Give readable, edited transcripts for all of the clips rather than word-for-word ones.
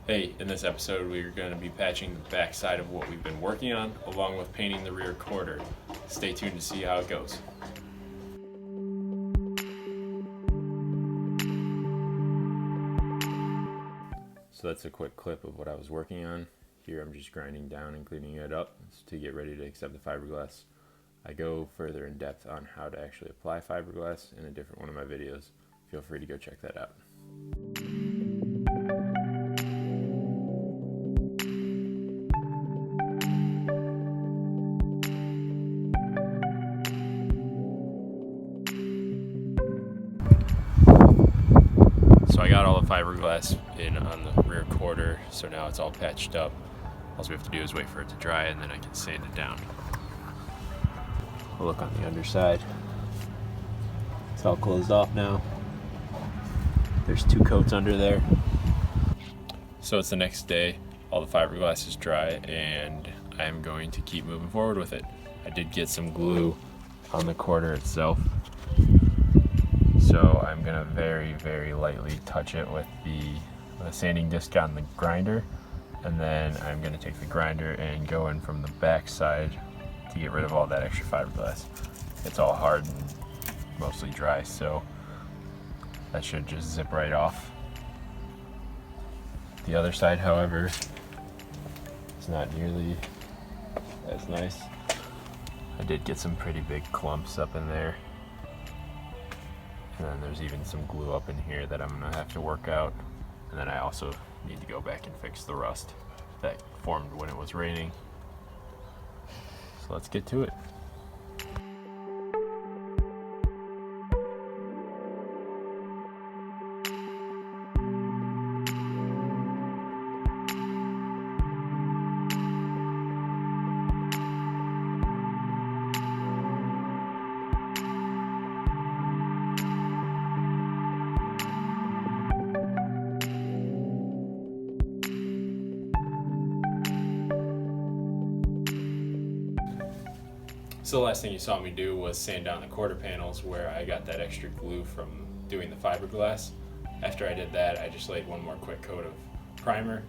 Hey, in this episode we're going to be patching the back side of what we've been working on, along with painting the rear quarter. Stay tuned to see how it goes. So that's a quick clip of what I was working on. Here I'm just grinding down and cleaning it up to get ready to accept the fiberglass. I go further in depth on how to actually apply fiberglass in a different one of my videos. Feel free to go check that out. So I got all the fiberglass in on the rear quarter, so now it's all patched up. All we have to do is wait for it to dry and then I can sand it down. We'll look on the underside. It's all closed off now. There's 2 coats under there. So it's the next day, all the fiberglass is dry and I'm going to keep moving forward with it. I did get some glue on the quarter itself. So I'm gonna very, very lightly touch it with the sanding disc on the grinder. And then I'm gonna take the grinder and go in from the back side to get rid of all that extra fiberglass. It's all hard and mostly dry, so that should just zip right off. The other side, however, is not nearly as nice. I did get some pretty big clumps up in there. And then there's even some glue up in here that I'm gonna have to work out. And then I also need to go back and fix the rust that formed when it was raining. So let's get to it. So the last thing you saw me do was sand down the quarter panels where I got that extra glue from doing the fiberglass. After I did that, I just laid one more quick coat of primer,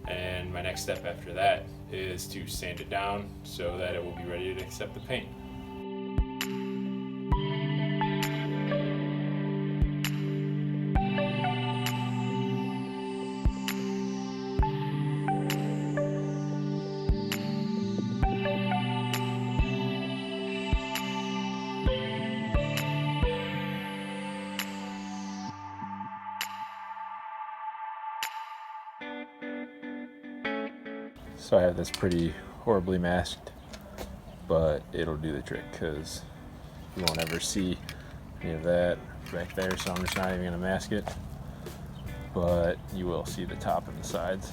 and my next step after that is to sand it down so that it will be ready to accept the paint. So I have this pretty horribly masked, but it'll do the trick because you won't ever see any of that back there, so I'm just not even going to mask it, but you will see the top and the sides.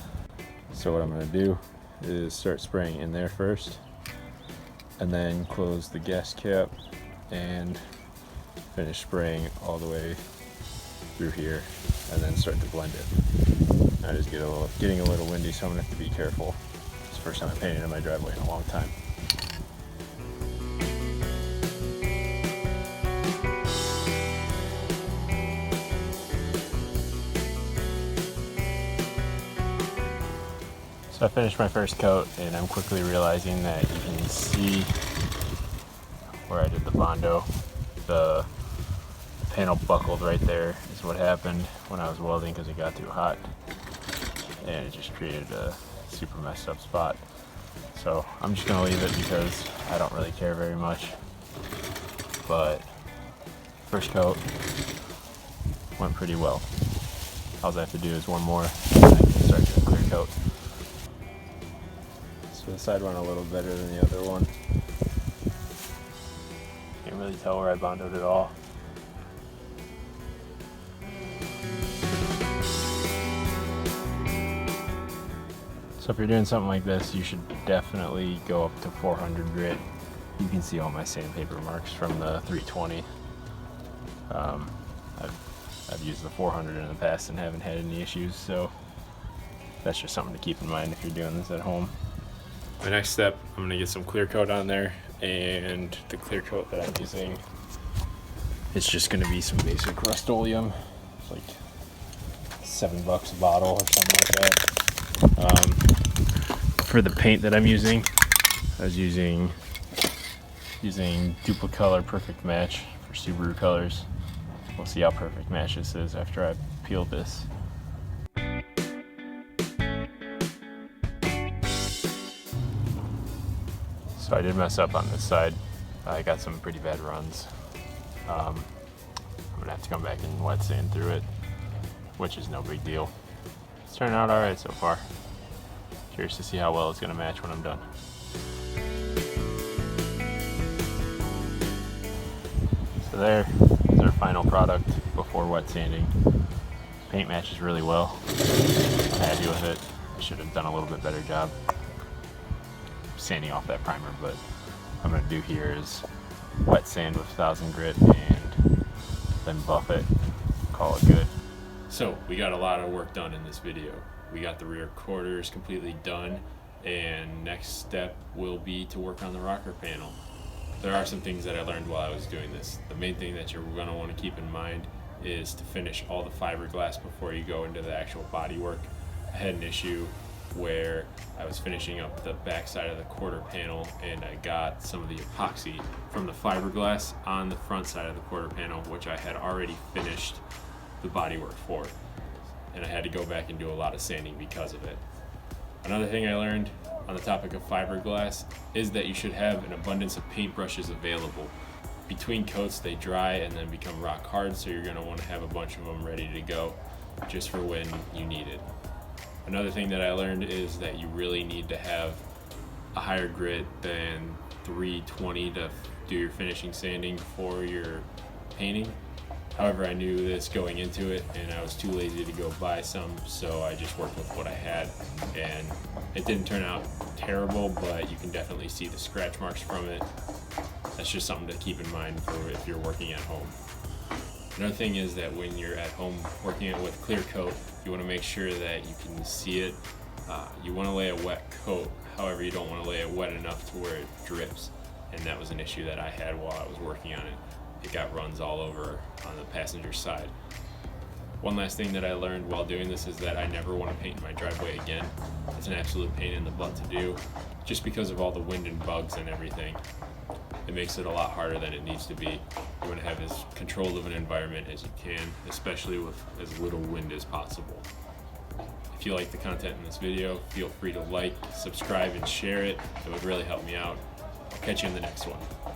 So what I'm going to do is start spraying in there first, and then close the gas cap and finish spraying all the way through here, and then start to blend it. I just getting a little windy, so I'm going to have to be careful. First time I painted in my driveway in a long time. So I finished my first coat and I'm quickly realizing that you can see where I did the Bondo. The panel buckled right there is what happened when I was welding because it got too hot and it just created a super messed up spot. So I'm just gonna leave it because I don't really care very much. But first coat went pretty well. All I have to do is one more and I can start doing clear coat. So the side went a little better than the other one. Can't really tell where I bondoed at all. So if you're doing something like this, you should definitely go up to 400 grit. You can see all my sandpaper marks from the 320. I've used the 400 in the past and haven't had any issues, so that's just something to keep in mind if you're doing this at home. My next step, I'm gonna get some clear coat on there, and the clear coat that I'm using, it's just gonna be some basic Rust-Oleum. It's like $7 a bottle or something like that. for the paint that I'm using, I was using Duplicolor Perfect Match for Subaru colors. We'll see how perfect match this is after I peel this. So I did mess up on this side. I got some pretty bad runs. I'm gonna have to come back and wet sand through it, which is no big deal. It's turning out alright so far. Curious to see how well it's gonna match when I'm done. So there's our final product before wet sanding. Paint matches really well. I'm happy with it. I should have done a little bit better job sanding off that primer, but what I'm gonna do here is wet sand with 1000 grit and then buff it, call it good. So we got a lot of work done in this video. We got the rear quarters completely done, and next step will be to work on the rocker panel. There are some things that I learned while I was doing this. The main thing that you're gonna wanna keep in mind is to finish all the fiberglass before you go into the actual bodywork. I had an issue where I was finishing up the back side of the quarter panel and I got some of the epoxy from the fiberglass on the front side of the quarter panel, which I had already finished the bodywork for. And I had to go back and do a lot of sanding because of it. Another thing I learned on the topic of fiberglass is that you should have an abundance of paintbrushes available. Between coats they dry and then become rock hard, so you're going to want to have a bunch of them ready to go just for when you need it. Another thing that I learned is that you really need to have a higher grit than 320 to do your finishing sanding for your painting. However, I knew this going into it and I was too lazy to go buy some, so I just worked with what I had, and it didn't turn out terrible, but you can definitely see the scratch marks from it. That's just something to keep in mind for if you're working at home. Another thing is that when you're at home working it with clear coat, you want to make sure that you can see it. You want to lay a wet coat, however you don't want to lay it wet enough to where it drips, and that was an issue that I had while I was working on it. It got runs all over on the passenger side. One last thing that I learned while doing this is that I never want to paint my driveway again. It's an absolute pain in the butt to do, just because of all the wind and bugs and everything. It makes it a lot harder than it needs to be. You want to have as controlled of an environment as you can, especially with as little wind as possible. If you like the content in this video, feel free to like, subscribe, and share it. It would really help me out. I'll catch you in the next one.